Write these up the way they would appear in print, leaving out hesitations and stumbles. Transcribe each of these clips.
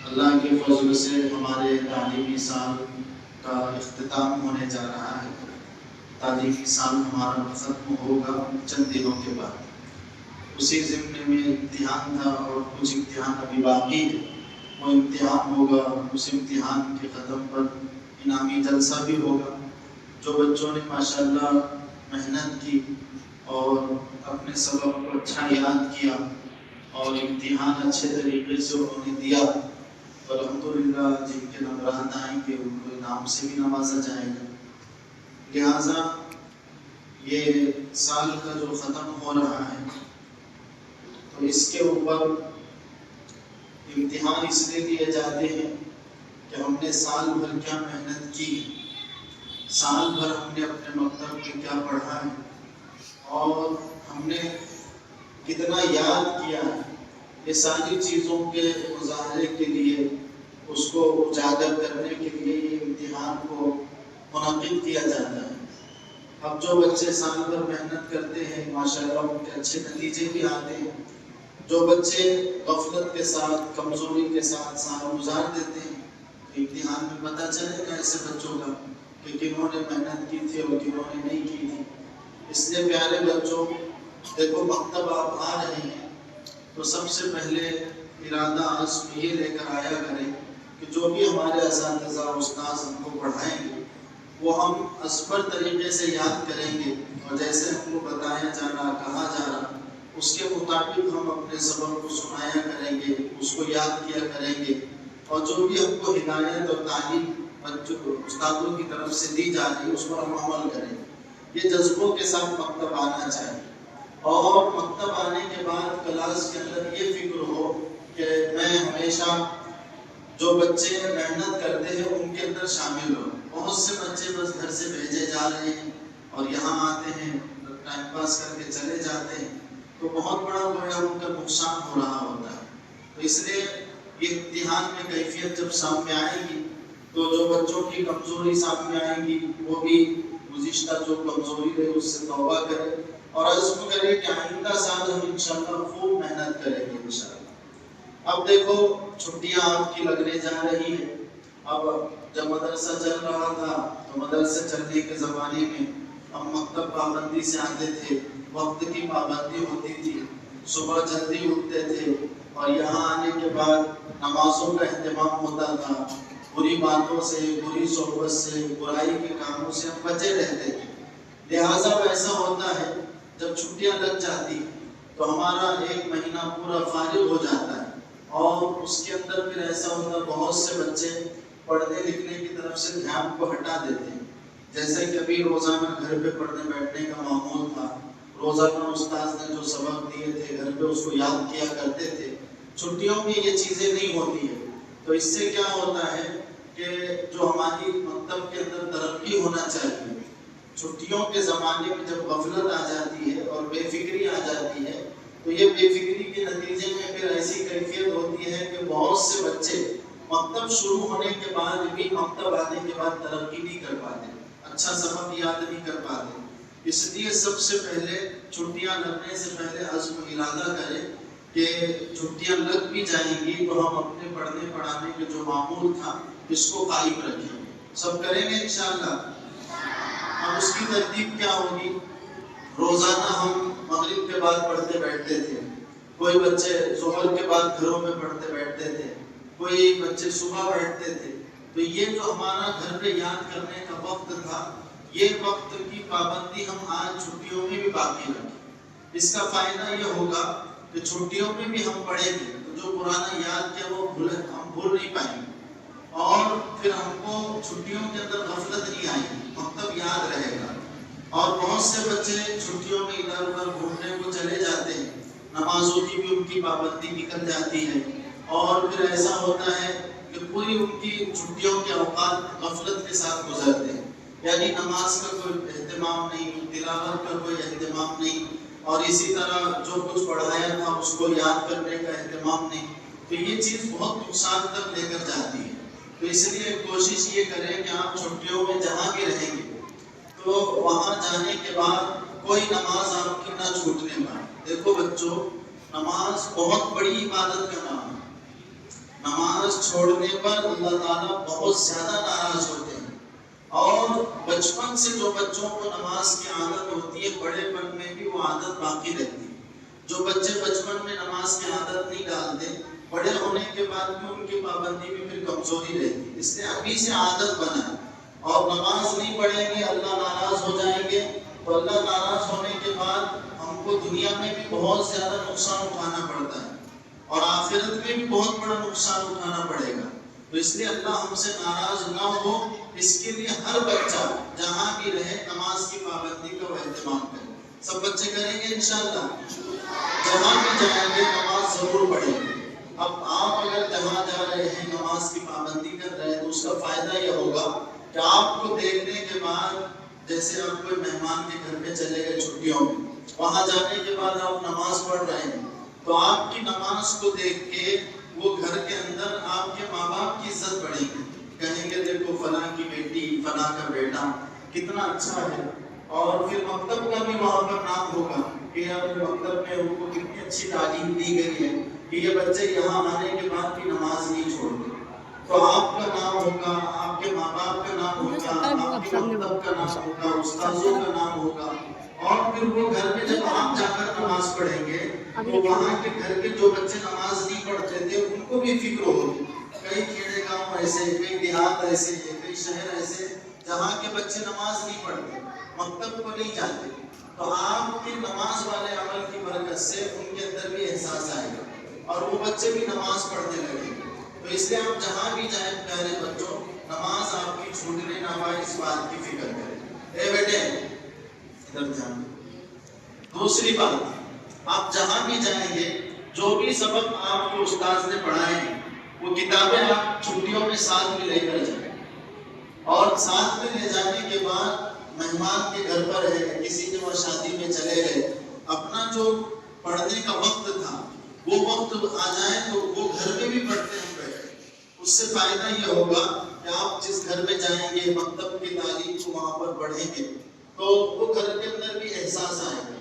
اللہ کے فضل سے ہمارے تعلیمی سال کا اختتام ہونے جا رہا ہے۔ تعلیمی سال ہمارا ختم ہوگا چند دنوں کے بعد۔ اسی ضمن میں امتحان تھا اور کچھ امتحان ابھی باقی ہے، وہ امتحان ہوگا۔ اس امتحان کے ختم پر انعامی جلسہ بھی ہوگا۔ جو بچوں نے ماشاءاللہ محنت کی اور اپنے سبق کو اچھا یاد کیا اور امتحان اچھے طریقے سے انہوں نے دیا، الحمدللہ جن کے نمبرات آئیں گے ان کو انعام سے بھی نوازا جائے گا۔ لہٰذا یہ سال کا جو ختم ہو رہا ہے تو اس کے اوپر امتحان اس لیے دیے جاتے ہیں کہ ہم نے سال بھر کیا محنت کی، سال بھر ہم نے اپنے مکتب میں کیا پڑھا ہے اور ہم نے کتنا یاد کیا ہے۔ یہ ساری چیزوں کے مظاہرے کے لیے، اس کو اجاگر کرنے کے لیے یہ امتحان کو منعقد کیا جاتا ہے۔ اب جو بچے سال بھر محنت کرتے ہیں ماشاءاللہ ان کے اچھے نتیجے بھی آتے ہیں۔ جو بچے غفلت کے ساتھ، کمزوری کے ساتھ سال گزار دیتے ہیں تو امتحان میں پتہ چلے گا ایسے بچوں کا کہ کنہوں نے محنت کی تھی اور کنہوں نے نہیں کی تھی۔ اس لیے پیارے بچوں، دیکھو مکتب آپ آ رہے ہیں تو سب سے پہلے ارادہ عزم یہ لے کر آیا کریں کہ جو بھی ہمارے اساتذہ استاذ ہم کو پڑھائیں گے وہ ہم ازبر طریقے سے یاد کریں گے، اور جیسے ہم کو بتایا جا رہا، کہا جا رہا، اس کے مطابق ہم اپنے سبق کو سنایا کریں گے، اس کو یاد کیا کریں گے، اور جو بھی ہم کو ہدایت اور تعلیم استادوں کی طرف سے دی جا رہی ہے اس پر ہم عمل کریں گے۔ یہ جذبوں کے ساتھ مکتب آنا چاہیے، اور مکتب آنے کے بعد کلاس کے اندر یہ فکر ہو کہ میں ہمیشہ جو بچے محنت کرتے ہیں ان کے اندر شامل ہوں۔ بہت سے بچے بس گھر سے بھیجے جا رہے ہیں اور یہاں آتے ہیں ٹائم پاس کر کے چلے جاتے ہیں، تو بہت بڑا گویا ان کا نقصان ہو رہا ہوتا ہے۔ تو اس لیے یہ امتحان میں کیفیت جب سامنے آئے گی تو جو بچوں کی کمزوری سامنے آئے گی وہ بھی گزشتہ جو کمزوری رہے اس سے توبہ کرے اور عزم کرے کہ آئندہ سال ہم انشاءاللہ خوب محنت کریں گے انشاءاللہ۔ اب دیکھو چھٹیاں آپ کی لگنے جا رہی ہیں۔ اب جب مدرسہ چل رہا تھا تو مدرسے چلنے کے زمانے میں ہم مکتب پابندی سے آتے تھے، وقت کی پابندی ہوتی تھی، صبح جلدی اٹھتے تھے، اور یہاں آنے کے بعد نمازوں کا اہتمام ہوتا تھا۔ بری باتوں سے، بری صحبت سے، برائی کے کاموں سے ہم بچے رہتے تھے۔ لہٰذا ایسا ہوتا ہے جب چھٹیاں لگ جاتی تو ہمارا ایک مہینہ پورا فارغ ہو جاتا ہے، اور اس کے اندر پھر ایسا ہوتا ہے بہت سے بچے پڑھنے لکھنے کی طرف سے دھیان کو ہٹا دیتے ہیں۔ جیسے کبھی روزانہ گھر پہ پڑھنے بیٹھنے کا معمول تھا، روزانہ استاذ نے جو سبق دیے تھے گھر پہ اس کو یاد کیا کرتے تھے، چھٹیوں میں یہ چیزیں نہیں ہوتی ہیں۔ تو اس سے کیا ہوتا ہے کہ جو ہماری مکتب کے اندر ترقی ہونا چاہیے، چھٹیوں کے زمانے میں جب غفلت آ جاتی ہے اور بے فکری آ جاتی ہے تو یہ بے فکری کے نتیجے میں پھر ایسی کیفیت ہوتی ہے کہ بہت سے بچے مکتب شروع ہونے کے بعد بھی، مکتب آنے کے بعد ترقی نہیں کر پاتے، اچھا سبق یاد نہیں کر پاتے۔ اس لیے سب سے پہلے چھٹیاں لگنے سے پہلے عزم ارادہ کریں کہ چھٹیاں لگ بھی جائیں گی تو ہم اپنے پڑھنے پڑھانے کے جو معمول تھا اس کو قائم رکھیں گے، سب کریں گے انشاءاللہ۔ اب اس کی ترتیب کیا ہوگی؟ روزانہ ہم مغرب کے بعد پڑھتے بیٹھتے تھے، کوئی بچے ظہر کے بعد گھروں میں پڑھتے بیٹھتے تھے، کوئی بچے صبح بیٹھتے تھے۔ تو یہ جو ہمارا گھر پہ یاد کرنے کا وقت تھا، یہ وقت کی پابندی ہم آج چھٹیوں میں بھی باقی رکھیں۔ اس کا فائدہ یہ ہوگا کہ چھٹیوں میں بھی ہم پڑھیں گے تو جو پرانا یاد کیا وہ ہم بھول نہیں پائیں گے، اور پھر ہم کو چھٹیوں کے اندر غفلت نہیں آئے گی، مکتب یاد رہے گا۔ اور بہت سے بچے چھٹیوں میں ادھر ادھر گھومنے کو چلے جاتے ہیں، نمازوں کی بھی ان کی پابندی نکل جاتی ہے، اور پھر ایسا ہوتا ہے کہ پوری ان کی چھٹیوں کے اوقات غفلت کے ساتھ گزرتے ہیں، یعنی نماز کا کوئی اہتمام نہیں، تلاوت کا کوئی اہتمام نہیں، اور اسی طرح جو کچھ پڑھایا تھا اس کو یاد کرنے کا اہتمام نہیں۔ تو یہ چیز بہت نقصان تک لے کر جاتی ہے۔ تو اس لیے کوشش یہ کریں کہ آپ چھٹیوں میں جہاں بھی رہیں گے تو وہاں جانے کے بعد کوئی نماز آپ کی نہ چھوٹنے پائے۔ دیکھو بچوں، نماز بہت بڑی عبادت کا نام ہے۔ نماز چھوڑنے پر اللہ تعالیٰ بہت زیادہ ناراض ہوتے ہیں. اور بچپن سے جو بچوں کو نماز کی عادت ہوتی ہے بڑے پن میں بھی وہ عادت باقی رہتی ہے. جو بچے بچپن میں نماز کی عادت نہیں ڈالتے بڑے ہونے کے بعد بھی ان کی پابندی میں پھر کمزوری رہتی ہے. اس لیے ابھی سے عادت بنائیں. اور نماز نہیں پڑھیں گے اللہ ناراض ہو جائیں گے. تو اللہ ناراض ہونے کے بعد ہم کو دنیا میں بھی بہت زیادہ نقصان اٹھانا پڑتا ہے اور آخرت میں بھی بہت بڑا نقصان اٹھانا پڑے گا. تو اس لیے اللہ ہم سے ناراض نہ ہو اس کے لیے ہر بچہ جہاں بھی رہے نماز کی پابندی کا وہ اہتمام کرے. سب بچے کریں گے انشاءاللہ. جہاں بھی جائیں گے نماز ضرور پڑھیں گے. اب آپ اگر جہاں جا رہے ہیں نماز کی پابندی کر رہے ہیں تو اس کا فائدہ یہ ہوگا کہ آپ کو دیکھنے کے بعد جیسے آپ کوئی مہمان کے گھر میں چلے گئے چھٹیوں میں وہاں جانے کے بعد آپ نماز پڑھ رہے ہیں تو آپ کی نماز کو دیکھ کے وہ گھر کے اندر آپ کے ماں باپ کی عزت بڑھے گی. کہیں گے دیکھو فلاں کی بیٹی فلاں کا بیٹا کتنا اچھا ہے. اور پھر مکتب کا بھی وہاں پر نام ہوگا کہ مکتب میں ان کو کتنی اچھی تعلیم دی گئی ہے کہ یہ بچے یہاں آنے کے بعد بھی نماز نہیں چھوڑتے. تو آپ کا نام ہوگا, آپ کے ماں باپ کا نام ہوگا, آپ کے مکتب کا نام ہوگا, استاذوں کا نام ہوگا. اور پھر وہ گھر میں جب آپ جا کر نماز پڑھیں گے تو وہاں کے گھر کے جو بچے نماز نہیں پڑھتے تھے ان کو بھی فکر ہوگی. کئی کھیڑے گاؤں ایسے, کئی دیہات ایسے, کئی شہر ایسے جہاں کے بچے نماز نہیں پڑھتے, مکتب کو نہیں جاتے. تو آپ کی نماز والے عمل کی برکت سے ان کے اندر بھی احساس آئے گا اور وہ بچے بھی نماز پڑھنے لگیں گے. تو اس لیے آپ جہاں بھی جائیں پیارے بچوں نماز آپ کی چھوٹنے نہ پائے اس بات کی فکر کریں. اے بیٹے ادھر دھیان. دوسری بات آپ جہاں بھی جائیں گے جو بھی سبق آپ کو استاذ نے پڑھائے ہیں وہ کتابیں آپ چھٹیوں میں ساتھ میں لے کر جائیں. اور ساتھ میں لے جانے کے بعد مہمان کے گھر پر ہے کسی کے وہ شادی میں چلے گئے اپنا جو پڑھنے کا وقت تھا وہ وقت آ جائے تو وہ گھر میں بھی پڑھتے ہیں بیٹھے. اس سے فائدہ یہ ہوگا کہ آپ جس گھر میں جائیں گے مکتب کی تعلیم کو وہاں پر پڑھیں گے تو وہ گھر کے اندر بھی احساس آئے گا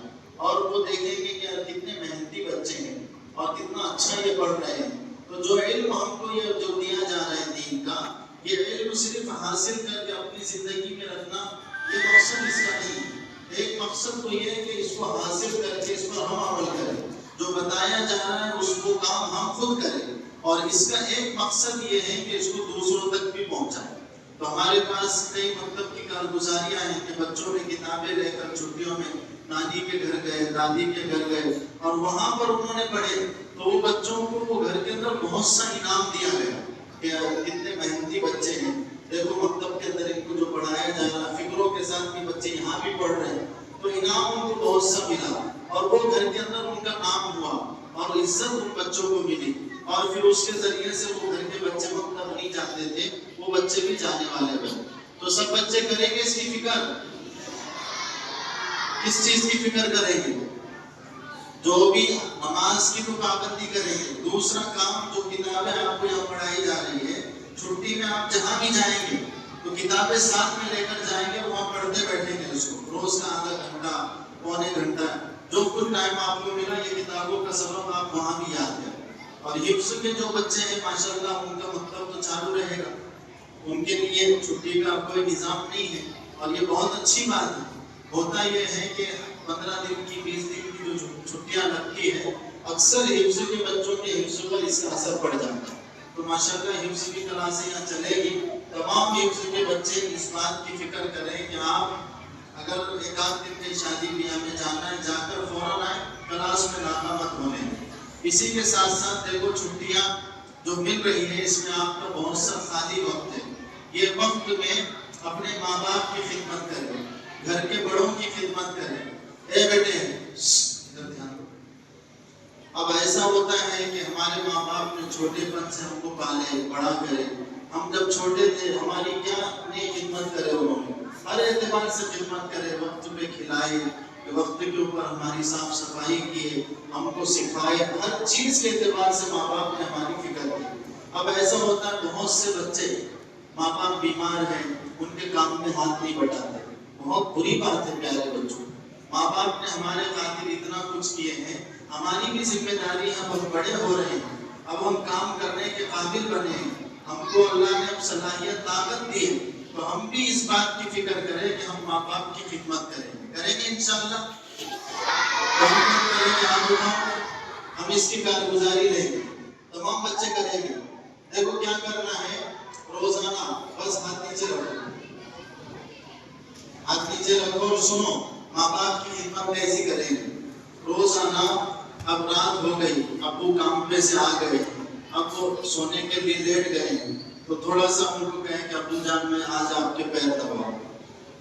اور وہ دیکھیں گے کہ کتنے محنتی بچے ہیں اور کتنا اچھا یہ پڑھ رہے ہیں. تو جو علم ہم کو یہ جو دیا جا رہا ہے دین کا یہ علم صرف حاصل کر کے اپنی زندگی میں رکھنا یہ مقصد اس کا نہیں ہے. ایک مقصد تو یہ ہے کہ اس کو حاصل کر کے اس پر ہم عمل کریں, جو بتایا جا رہا ہے اس کو کام ہم خود کریں. اور اس کا ایک مقصد یہ ہے کہ اس کو دوسروں تک بھی پہنچائیں. تو ہمارے پاس کئی مکتب کی کارگزاریاں ہیں کہ بچوں نے کتابیں لے کر چھٹیوں میں نانی کے گھر گئے, دادی کے گھر گئے اور وہاں پر انہوں نے پڑھے تو وہ بچوں کو وہ گھر کے اندر بہت سا انعام دیا گیا کہ کتنے محنتی بچے ہیں. دیکھو مکتب کے اندر ان کو جو پڑھایا جا رہا فکروں کے ساتھ بھی بچے یہاں بھی پڑھ رہے ہیں تو انعام ان کو بہت سا ملا اور وہ گھر کے اندر ان کا نام ہوا اور عزت ان بچوں کو ملی. اور پھر اس کے ذریعے سے وہ گھر کے بچے مکتب نہیں جاتے تھے وہ بچے بھی جانے والے بنے. تو سب بچے کریں گے اس کی فکر. کس چیز کی فکر کریں گے؟ جو بھی نماز کی تو پابندی کریں گے. دوسرا کام جو کتابیں آپ کو یہاں پڑھائی جا رہی ہے چھٹی میں آپ جہاں بھی جائیں گے تو کتابیں ساتھ میں لے کر جائیں گے وہاں پڑھتے بیٹھیں گے اس کو روز کا آدھا گھنٹہ پونے گھنٹہ جو کچھ ٹائم آپ کو ملا یہ کتابوں کا سبق آپ وہاں بھی یاد کریں. اور حفظ کے جو بچے ہیں ماشاءاللہ ان کا مکتب تو چالو رہے گا, ان کے لیے چھٹی کا کوئی نظام نہیں ہے اور یہ بہت اچھی بات ہے. ہوتا یہ ہے کہ 15 دن کی 20 دن کی جو چھٹیاں لگتی ہے اکثر حفظ کے بچوں کے حفظ پر اس کا اثر پڑ جاتا ہے. تو ماشاءاللہ حفظ کی کلاسیں یہاں چلے گی. تمام حفظ کے بچے اس بات کی فکر کریں کہ آپ اگر ایک آدھ دن کی شادی بیاہ میں جانا ہے جا کر فوراً آئے, کلاس میں لانا مت ہونے. اسی کے ساتھ ساتھ دیکھو چھٹیاں جو مل رہی ہیں اس میں آپ کا بہت سا خالی وقت ہے. یہ وقت میں اپنے ماں باپ کی خدمت کریں, گھر کے بڑوں کی خدمت کریں. اے بیٹے ادھر دھیان دو. اب ایسا ہوتا ہے کہ ہمارے ماں باپ نے چھوٹے پن سے ہم کو پالے بڑا کرے. ہم جب چھوٹے تھے ہماری کیا نہیں خدمت کرے, انہوں نے ہر اعتبار سے خدمت کرے, وقت پہ کھلائے, وقت کے اوپر ہماری صاف صفائی کیے, ہم کو سکھائے, ہر چیز کے اعتبار سے ماں باپ نے ہماری فکر کی. اب ایسا ہوتا ہے بہت سے بچے ماں باپ بیمار ہیں ان کے کام میں ہاتھ نہیں بٹاتے. بہت بری بات ہے پیارے بچوں. ماں باپ نے ہمارے خاطر اتنا کچھ کیے ہیں, ہماری بھی ذمہ داری ہے, ہم بڑے ہو رہے ہیں, اب ہم کام کرنے کے قابل بنے ہیں، ہم کو اللہ نے اب صلاحیت طاقت دی ہے، تو ہم بھی اس بات کی فکر کریں کہ ہم ماں باپ کی خدمت کریں گے انشاءاللہ، خدمت کریں گے، ہم اس کی کارگزاری لیں گے، تمام بچے کریں گے۔ دیکھو کیا کرنا ہے، روزانہ بس ہاتھ نیچے رکھو، ہاتھ نیچے رکھو اور سنو ماں باپ کی خدمت کیسی کریں گے۔ روزانہ اب رات ہو گئی، ابو کام پہ سے آ گئے، اب وہ سونے کے لیے لیٹ گئے ہیں، تو تھوڑا سا ان کو کہیں کہ ابو جان میں آج آپ کے پیر دباؤں۔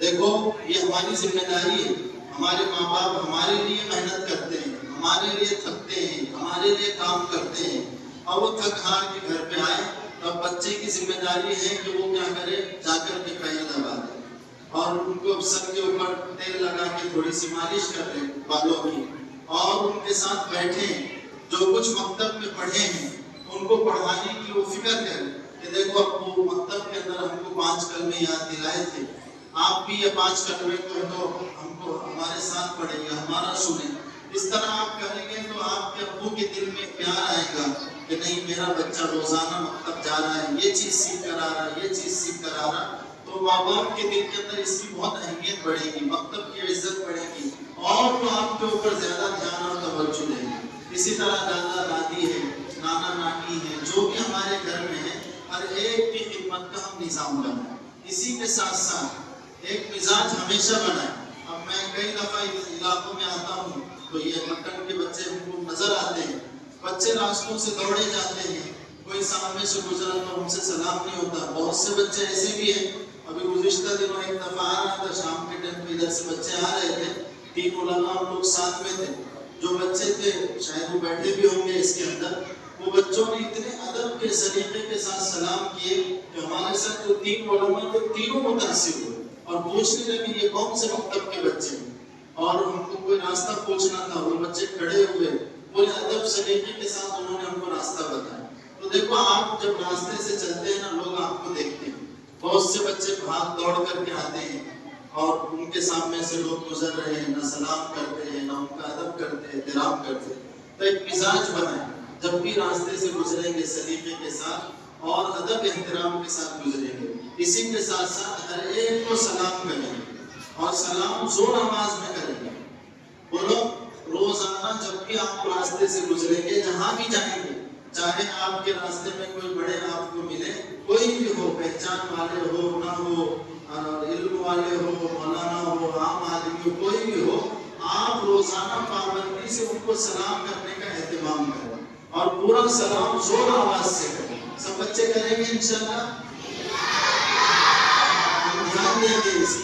دیکھو یہ ہماری ذمہ داری ہے، ہمارے ماں باپ ہمارے لیے محنت کرتے ہیں، ہمارے لیے تھکتے ہیں، ہمارے لیے کام کرتے ہیں، اور وہ تھک ہار کے گھر پہ آئے، تب بچے کی ذمہ داری ہے کہ وہ کیا کرے، جا کر کے پیر دبا دے اور ان کو سر کے اوپر تیل لگا کے تھوڑی سی مالش کر لیں بالوں کی، اور ان کے ساتھ بیٹھیں، جو کچھ مکتب میں پڑھے ہیں ان کو پڑھانے کی وہ فکر کریں کہ دیکھو ابو مکتب کے اندر ہم کو 5 کلمے یاد دلائے تھے، آپ بھی یہ 5 کلمے کو ہم کو ہمارے ساتھ پڑھیں گے، ہمارا سنیں۔ اس طرح آپ کریں گے تو آپ کے ابو کے دل میں پیار آئے گا کہ نہیں میرا بچہ روزانہ مکتب جا رہا ہے، یہ چیز سیکھ کر آ رہا ہے، یہ چیز سیکھ کر آ رہا ہے، تو ماں باپ کے دل کے اندر اس کی بہت اہمیت بڑھے گی، مکتب کی عزت بڑھے گی، اور وہ آپ کے اوپر زیادہ دھیان اور توجہ دیں گے۔ اسی طرح دادا دادی ہے، نانا نانی ہے، جو بھی ہمارے گھر میں ہے، ہر ایک کی خدمت کا ہم نظام بنائیں۔ اسی کے ساتھ ساتھ ایک مزاج ہمیشہ بنائیں۔ اب میں کئی دفعہ اس علاقوں میں آتا ہوں تو یہ مٹن کے بچے ہم کو نظر آتے ہیں، بچے راستوں سے دوڑے جاتے ہیں، کوئی سامنے سے گزرا تو ہم سے سلام نہیں ہوتا۔ بہت سے بچے ایسے بھی ہیں، ابھی گزشتہ دنوں ایک دفعہ آ رہا تھا، شام کے ٹائم پہ ادھر سے بچے آ رہے تھے، 3 علماء ہم لوگ ساتھ میں تھے، جو بچے تھے شاید وہ بیٹھے بھی ہوں گے اس کے اندر، وہ بچوں نے اتنے ادب کے سلیقے کے ساتھ سلام کیے کہ ہمارے ساتھ جو 3 علماء تھے تینوں متاثر ہوئے اور پوچھنے لگے یہ کون سے مکتب کے بچے ہیں، اور ہم کو کوئی راستہ پوچھنا تھا، وہ بچے کھڑے ہوئے پورے ادب سلیقے کے ساتھ انہوں نے ہم کو راستہ بتایا۔ تو دیکھو آپ جب راستے سے چلتے ہیں نا، لوگ آپ کو دیکھتے ہیں، بہت سے بچے بھاگ دوڑ کر کے آتے ہیں اور ان کے سامنے سے لوگ گزر رہے ہیں، نہ سلام کرتے ہیں، نہ ان کا ادب کرتے ہیں، احترام کرتے ہیں۔ تو ایک مزاج بنائیں، جب بھی راستے سے گزریں گے سلیقے کے ساتھ اور ادب احترام کے ساتھ گزریں گے۔ اسی کے ساتھ ساتھ ہر ایک کو سلام کریں گے اور سلام زور آواز میں کریں گے۔ بولو روزانہ جب بھی آپ راستے سے گزریں گے، جہاں بھی جائیں گے، چاہے آپ کے راستے میں کوئی بڑے آپ کو ملے، کوئی بھی ہو، پہچان والے ہو نہ ہو، علم والے ہو، مولانا ہو، عام آدمی ہو، کوئی بھی ہو، آپ روزانہ پابندی سے ان کو سلام کرنے کا اہتمام کریں اور پورا سلام زور آواز سے کریں۔ سب بچے کریں گے انشاءاللہ؟ ہم دھیان دیں گے اس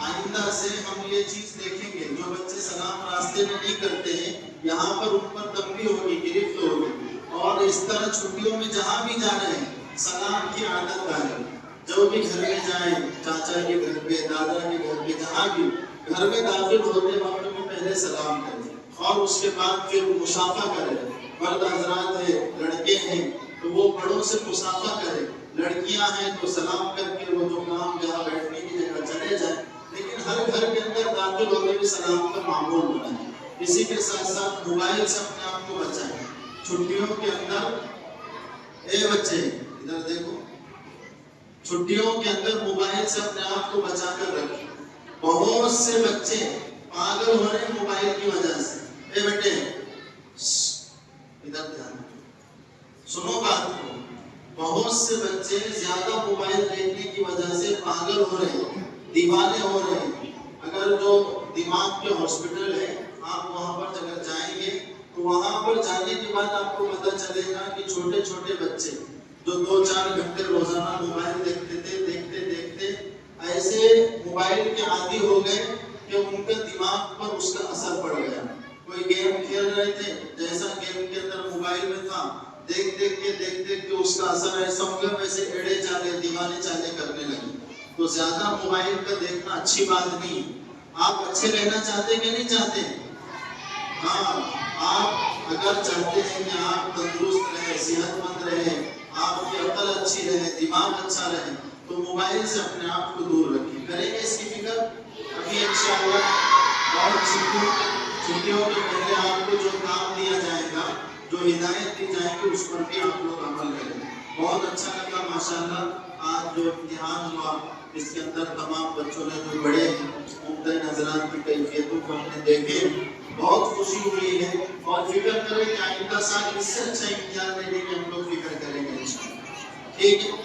آئندہ سے، ہم یہ چیز دیکھیں گے، جو بچے سلام راستے میں نہیں کرتے ہیں یہاں پر ان پر تنبیہ ہوگی، گرفت ہوگی، اور اس طرح چھٹیوں میں جہاں بھی جا رہے ہیں سلام کی عادت ڈالیں۔ جو بھی گھر میں جائیں، چاچا کے گھر پہ، دادا کے گھر پہ، جہاں بھی گھر میں داخل ہوتے وقت میں پہلے سلام کریں اور اس کے بعد پھر مصافحہ کریں۔ مرد حضرات ہیں، لڑکے ہیں تو وہ بڑوں سے مصافحہ کریں، لڑکیاں ہیں تو سلام کر کے وہ جو کام جہاں بیٹھنے کی جگہ چلے جائیں، لیکن ہر گھر کے اندر داخل ہوتے ہوئے سلام کا معمول بنائیں۔ اسی کے ساتھ ساتھ موبائل سے اپنے آپ کو بچائیں۔ چھٹیوں کے اندر اے بچے ادھر دیکھو، چھٹیوں کے اندر موبائل سے اپنے آپ کو بچا کر رکھیں۔ بہت سے بچے پاگل ہو رہے ہیں موبائل کی وجہ سے۔ اے بیٹے ادھر دھیان سنو بات کو، بہت سے بچے زیادہ موبائل دیکھنے کی وجہ سے پاگل ہو رہے ہیں، دیوانے ہو رہے ہیں۔ اگر جو دماغ کے ہاسپٹل ہے آپ وہاں پر اگر جائیں گے تو وہاں پر جانے کے بعد آپ کو پتہ چلے گا کہ چھوٹے چھوٹے بچے جو 2-4 گھنٹے روزانہ موبائل دیکھتے تھے، دیکھتے دیکھتے ایسے موبائل کے عادی ہو گئے کہ ان کے دماغ پر اس کا اثر پڑ گیا۔ کوئی گیم کھیل رہے تھے، جیسا گیم کے اندر موبائل میں تھا، دیکھ دیکھ کے اس کا اثر ایسا ہو گیا، ویسے ایڑے چالے دیوانے چالے کرنے لگے۔ تو زیادہ موبائل کا دیکھنا اچھی بات نہیں۔ آپ اچھے رہنا چاہتے کہ نہیں چاہتے؟ ہاں، آپ اگر چاہتے ہیں کہ آپ تندرست رہیں، صحت مند رہیں، آپ کی عقل اچھی رہے، دماغ اچھا رہے، تو موبائل سے اپنے آپ کو دور رکھیں۔ کریں گے اس کی فکر ابھی انشاءاللہ، اور چھٹیوں کے پہلے آپ کو جو کام دیا جائے گا، جو ہدایت دی جائے گی، اس پر بھی آپ لوگ عمل کریں۔ بہت اچھا لگا ماشاءاللہ آج جو امتحان ہوا اس کے اندر تمام بچوں نے جو بڑے عمدہ نظرات کی کیفیتوں کو ہم نے دیکھے، بہت خوشی ہوئی ہے، اور فکر کریں کہ آئندہ سال اس سے اچھا امتحان لینے کی ہم لوگ فکر کریں گے انشاءاللہ۔ ٹھیک ہے